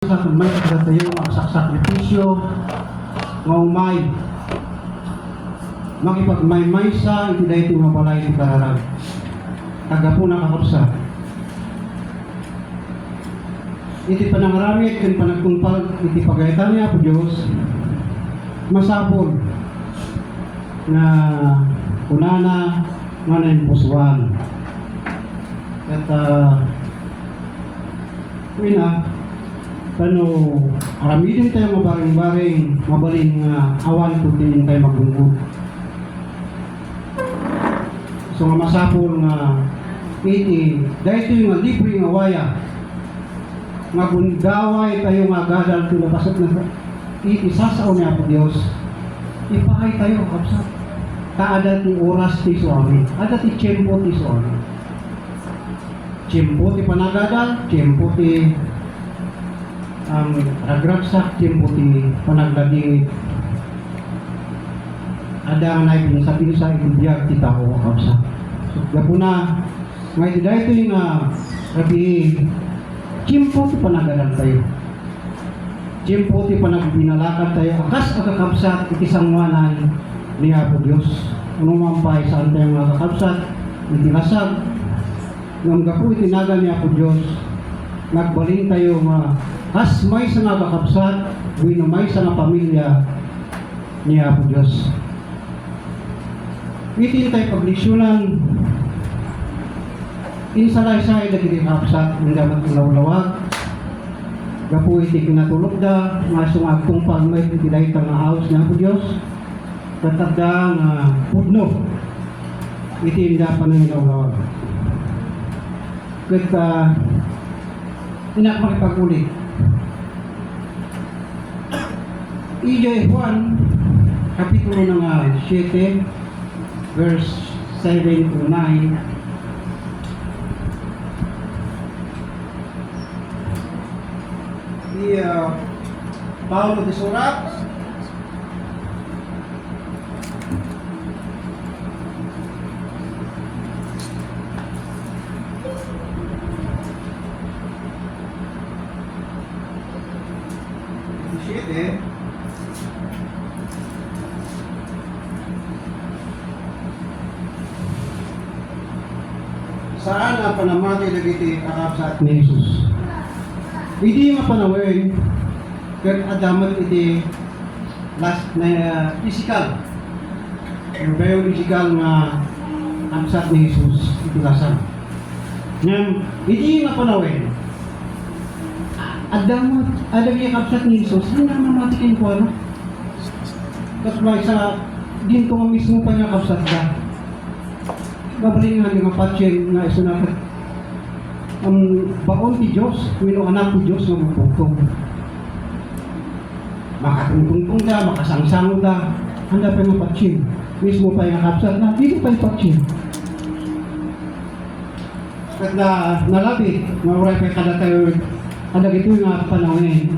sa may tayo magsakripisyo maumay makipagmaymay sa hindi dahil ito mabalay ito kararag taga po nakakapsa iti panangaramit iti panagtungpag iti pagayatan niya po Diyos masapol na kunana ngayon pusuan at paano aramidin tayo mabaring-baring mabaling awan kung tingin tayo magbungkod. So nga masapol nga iti dahil ito yung libre nga waya nga gundaway tayo nga gadal tulapasat na iti sasaw niya po Diyos ipahay tayo kapsat kaada ti oras ti suami ada ti tiyempo ti suami tiyempo ti panagadal tiyempo ti ragragsak tiyempo ti panaglagi ada nga na pinasa-pinasa ibiyag ti tao kapsa so gapuna nga iti dahil ito yung rabi tiyempo ti panagadal tayo tiyempo ti panagbinalakad tayo akas agakapsat iti sangwanan ni Apo Diyos anong mampay saan tayo mga kakapsat iti lasag ngam gapu itinaga ni Apo Diyos nagbaling tayo kas may sa nga kakapsat wino may sa nga pamilya ni Apo Diyos itin tayo paglisyonan insalaysay dagiti kakapsat ng damat ulawlawag gapu iti kinatulog da masong agtong pagmay iti dahil nga house ni Apo Diyos katagda nga pudno iti inda pa ng ulawlawag kat inak makipagulit EJ Juan kapitulo ng 7 verse 7 to 9 Paulo de Surat saan ang panamati dagiti kakapsat ni Jesus hindi mapanawin kaya adamat iti last na physical yung biological na kapsat ni Jesus iti lasan ngayon hindi mapanawin adamat adagi kapsat ni Jesus hindi na mamatikin ko ano kasi may sa dinto nga mismo pa niya kapsat ka babalingan yung patyen nga isunakit ang baon ti Diyos wino anak ti Diyos nga magpugtong makatungtungtong da makasangsang da handa pa yung patyen mismo pa yung kapsat na dito pa yung patyen at nalabi mauray pa kada tayo kada gito nga panawin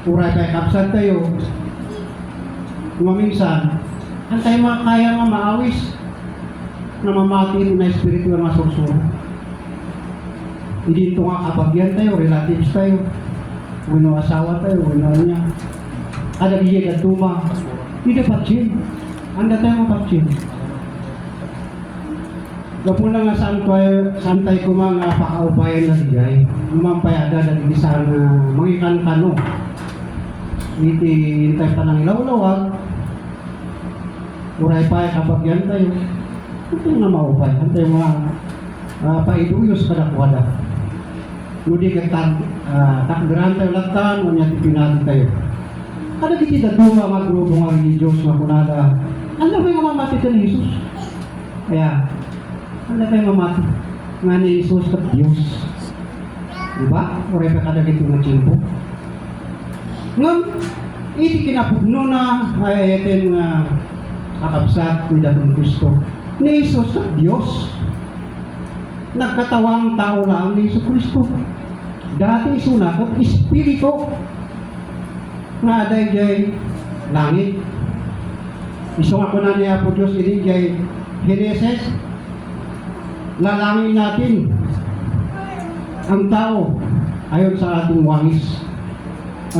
uray pa yung kapsat tayo kumaminsan ang tayo makakaya nga maawis na mamati na spiritual na sursura. Hindi ito nga kapagyan tayo, relatives tayo, wino asawa tayo, wino niya. Ada biya ka tuma, hindi patsin. Anda tayo mapatsin. Gapo na nga saan tayo kumang pakaupayan na digay. Umampayada na digisan na mangikan kano. Hindi hintay pa ng ilaw-lawag. Uray pa kapagyan tayo. Ito na maupay. Ito yung mga paiduyos kadakwada. Nudi ka takdiran tayo lagtan, o niya tipinati tayo. Kada kiti datuma mga grupo nga religious nga kunada. Ano ba yung mamati ka ni Jesus? Kaya, ano ba yung mamati nga ni Jesus at Diyos? Diba? O repa kada kiti nga tiyempo. Ngam, iti kinapugno na ay ito nga kakabsat ni Datong Kristo. Ni Jesus at Diyos nagkatawang tao lang ni Jesus Kristo dati isunakot espiritu nga aday jay langit isong ako na niya po Diyos ini jay Genesis lalangin natin ang tao ayon sa ating wangis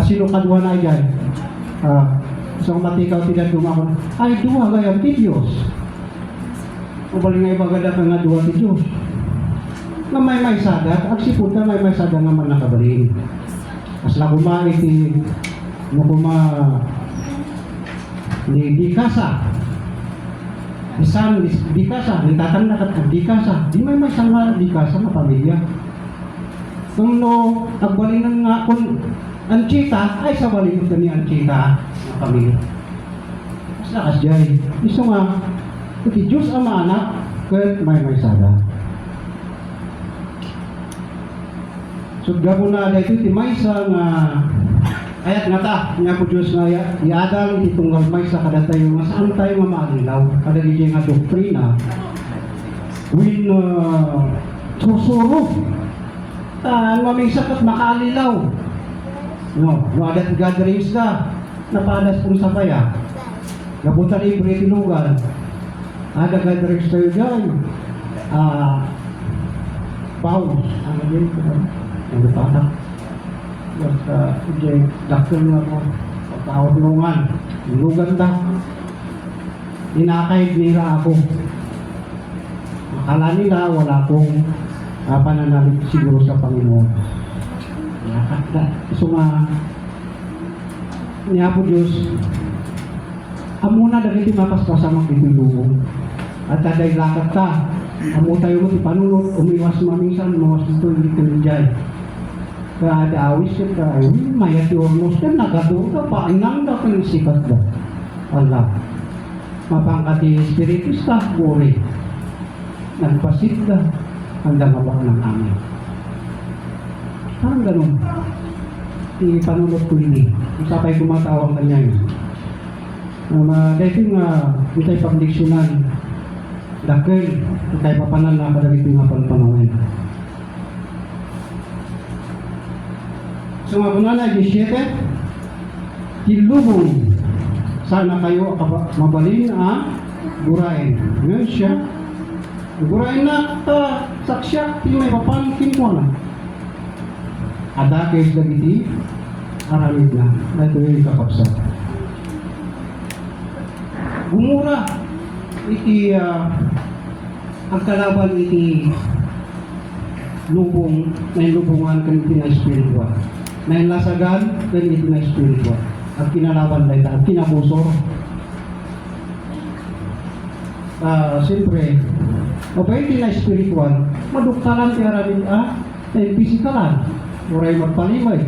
Sino kadwa na dyan? Isang matikaw tidak dumakon. Ay, duwa gayang ti Diyos. Ubali nga ibagada ka nga duwa ti Diyos. Nga may sadat, ang siputa may sadat nga man nakabalin. As na kumai ti ni Dikasa. Bisan Dikasa, nitatanda ka Dikasa. Di may sama Dikasa na pamilya. Kung no, agbalinan nga kung ang chita, ay sa balinan ka ni ang chita na pamilya. Mas lakas dyan. Gusto nga, kasi Diyos ang maanak, kahit may sadat. So, gabo na dahil iti maysa nga ayat nga ta, nga po Diyos nga iadal itong maysa kada tayo nga saan tayo nga maalilaw. Kada di nga doktrina win susuro mamingsak at makaalilaw. No adat gatherings na napalas kong sapaya. Gabutan libre tinugan. Ada gatherings tayo dyan. Paus. Ano din? Ang patak. Basta, dakil nga po. Pagkawag lungan. Lugan na. Inakay nila ako. Akala nila wala akong pananalig siguro sa Panginoon. So nga, niya po Diyos, amuna dahil di mapaspasama kitulungan. At taday lakat ka. Amo tayo mo ipanunod, umiwas maminsan, mawas ito, hindi ka nandiyan. Kaya ada awis ka, ay mayat yormos ka, nagado ka, paanang ka kang sikat ka. Allah. Mapangkati spiritus ka, buri. Nagpasit ka, hanggang mabak ng amin. Parang ganun. Ipanunod ko ini. Usapay kumatawang kanya yun. Dahil nga, itay pagdiksyonan, dakil, itay papanan na kadagit nga pagpanawin. So mga kunana, 17, kilubong, sana kayo mabalin gurain. Ngayon siya, gurain na saksya, may papangkin mo na. Ada kayo dagiti, aramid na. Ito yung kakapsa. Gumura, iti ang kalaban iti lubong na lubungan kan iti na espiritual na lasagan kan iti na espiritual at kinalaban na ito at kinabusor siyempre mabay iti na espiritual maduktalan ti aramid na pisikalan oray magpalimay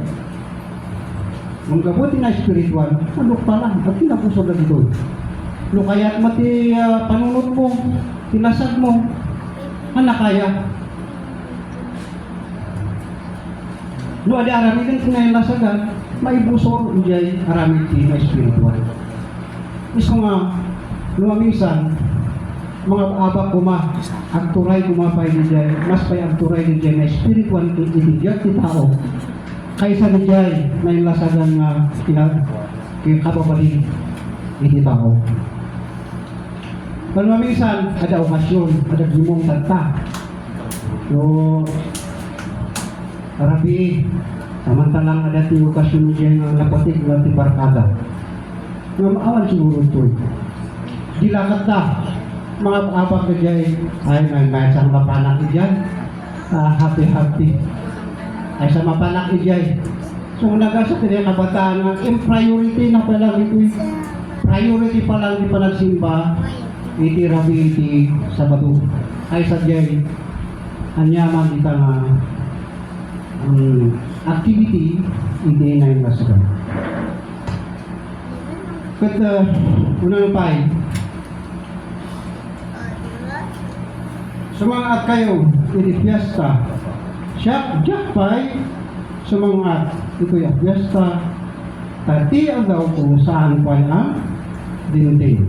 manggabot iti na espiritual maduktalan at kinabusor na dito. No kaya't mati panunod mo, tinasag mo, kaya. No ada aramid din ngayon nasagan, maibusor ujay aramid din na espiritual. Iso nga, minsan, mga abak kuma, agturay kumapay di jay, mas pay agturay di jay na espiritual ibigyan ti tao, kaysa di jay na yung lasagan nga kinakababalin di tao. Kalau minsan, ada okasyon, ada gimong tata. So, Rabi, samantalang ada ti okasyon niya ng napatig ng ti barkada. Nga maawan siguro ito. Dilakat na, mga abak na dyan, ay may isang mapanak dyan. Happy. Ay sa mapanak dyan. So, nagasa kanya kabataan nga, priority na pala ito. Priority pa lang di pa nagsimba. Iti Rabi iti Sabado ay sadyay anyaman kita nga activity iti na yung masagan. Kat unang pay sumangat kayo iti fiesta siya pay sumangat ito yung fiesta tati ang daw kung saan pa ang dinunting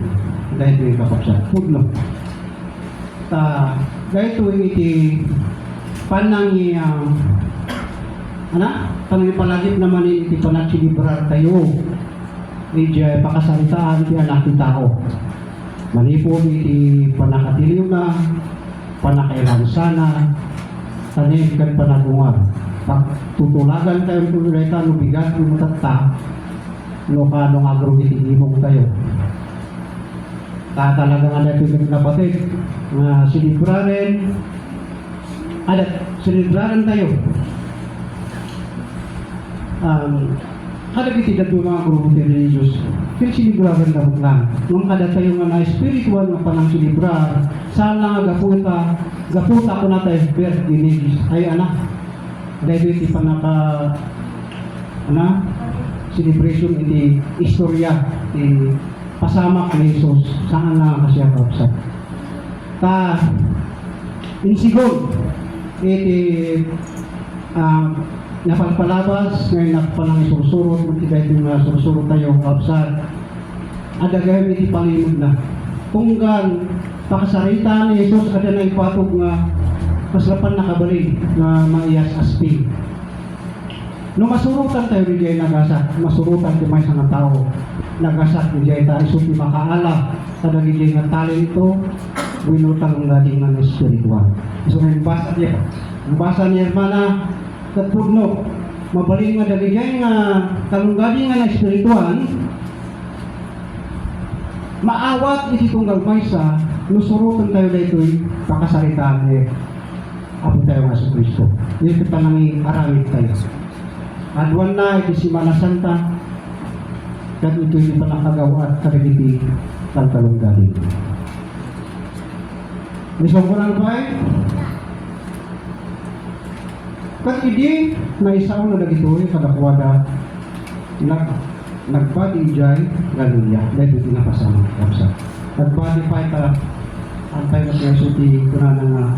dahil ito yung kapapsa pudlo dahil ito iti panangi panangi palagip naman iti panagsilibrar tayo iti pakasantaan ti anak ti tao malipong iti panakatiliw na panakailansana tanim kan panagungar pag tutulagan tayo kung reta no bigat no matata no kanong agro itigimong tayo talaga nga natin yung napatid na sinibraran tayo kada kita doon mga grupo religious kaya sinibraran na lang nung kada tayo nga na spiritual nga panang sinibrar sana nga gaputa ko na tayo birth religious ay anak dahil iti pa naka celebration iti istorya iti pasama kay Jesus saan na kasya kaupsat insigod iti napagpalabas ngayon napalang isursurot magtigay ito nga sursurot tayo kaupsat adagay iti palimod na tunggal pakasarita ni Jesus ada na ipatog nga masrapan nakabalik na maiyas aspi. No masurutan tayo di jay nagasat, masurutan ti may nga tao. Nagasat di jay tayo isuti makaala sa di jay nga tali ito, winutang ng dating ng spiritual. So ngayon basa niya, ang basa niya mana katpudno, mabaling nga di jay nga talunggadi nga na spiritual, maawat iti tunggal maysa, nusurutan tayo dito pakasaritaan niya. Apo tayo nga sa Kristo. Yung kita nang aramid tayo. Adwan na, iti Simana Santa, kat ito yung panakagawa at karigiti taltalong galing. Misong ko lang ba eh? Kat hindi, na isaw na nagito yung kadakwada, nagbati jay, galuya, dahil ito napasama. Nagbati pa ita, antay na siya suti, kuna na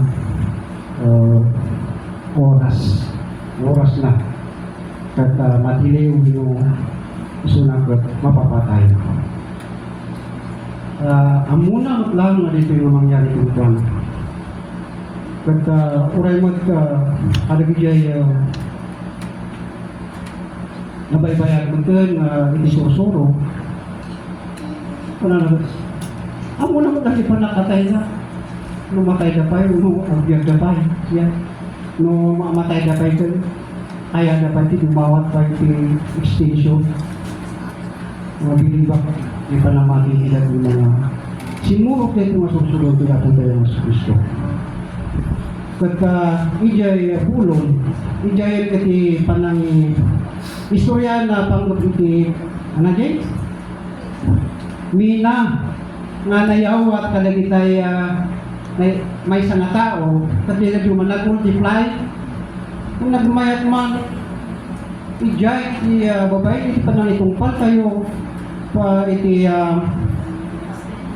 oras na at matiliw yung sunagot mapapatay ang muna lang na dito yung mangyari kung ito at uray kadagijay nabaybayag mo ito hindi sursuro ang muna mo dahil pa nakatay na numatay dapay, agbiag dapay, siya. No mamatay dapay ko, kaya dapat dumawat pa yung extension. Mabilibak, di pa na makikita yung mga sinurok na ito masusunod na ito tayo mas gusto. Kata ijay pulong, ijay kati panang istorya na pangguti, ano dyan? Mina, nga nayawat kalagitay may isang tao, kasi nag-human nag-multiply, kung nagmayat man, ijay, babae, iti pa nang itungpal tayo, pa iti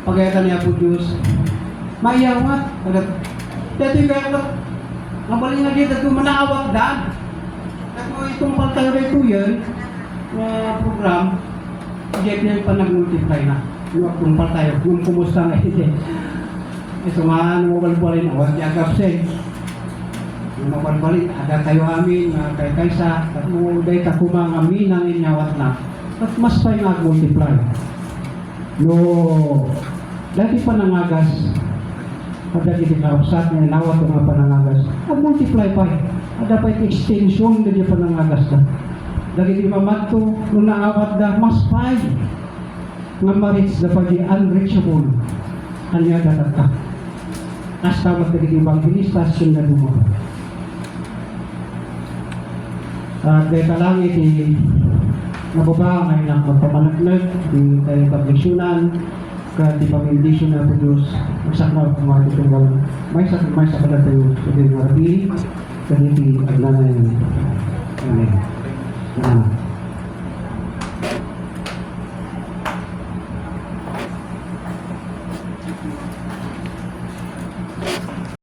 pagayatan niya po Diyos, mayawat, dito yung kaya, nabalin na dito, manaawat daan, at kung itungpal tayo rito yan, program, ijay niya pa nag-multiply na, yung itungpal tayo, yung kumusta nga iti, sumahan mo balbalin awat di agap sen yung mabalbalin ada tayo amin kay kaysa at mo day ta kumang amin ang inyawat na at mas pa'y nag-multiply no dati pa nangagas ada kiti kaupsat niya nawat nga pa nangagas nag-multiply pa ada pa extension na di pa nangagas na dati di mamadto nung naawat da mas pa'y nga marits da pa di unreachable kanya datatak hasta magdaging evangelistas yung nadumang. At dahil lang iti nababa ngayon ang magpamanaglag di tayo pagleksyonan ka di pamindisyon na po Diyos magsakna kung mga tutunggal may sakala tayo sa di marabi kaniti agnana yun. Amen.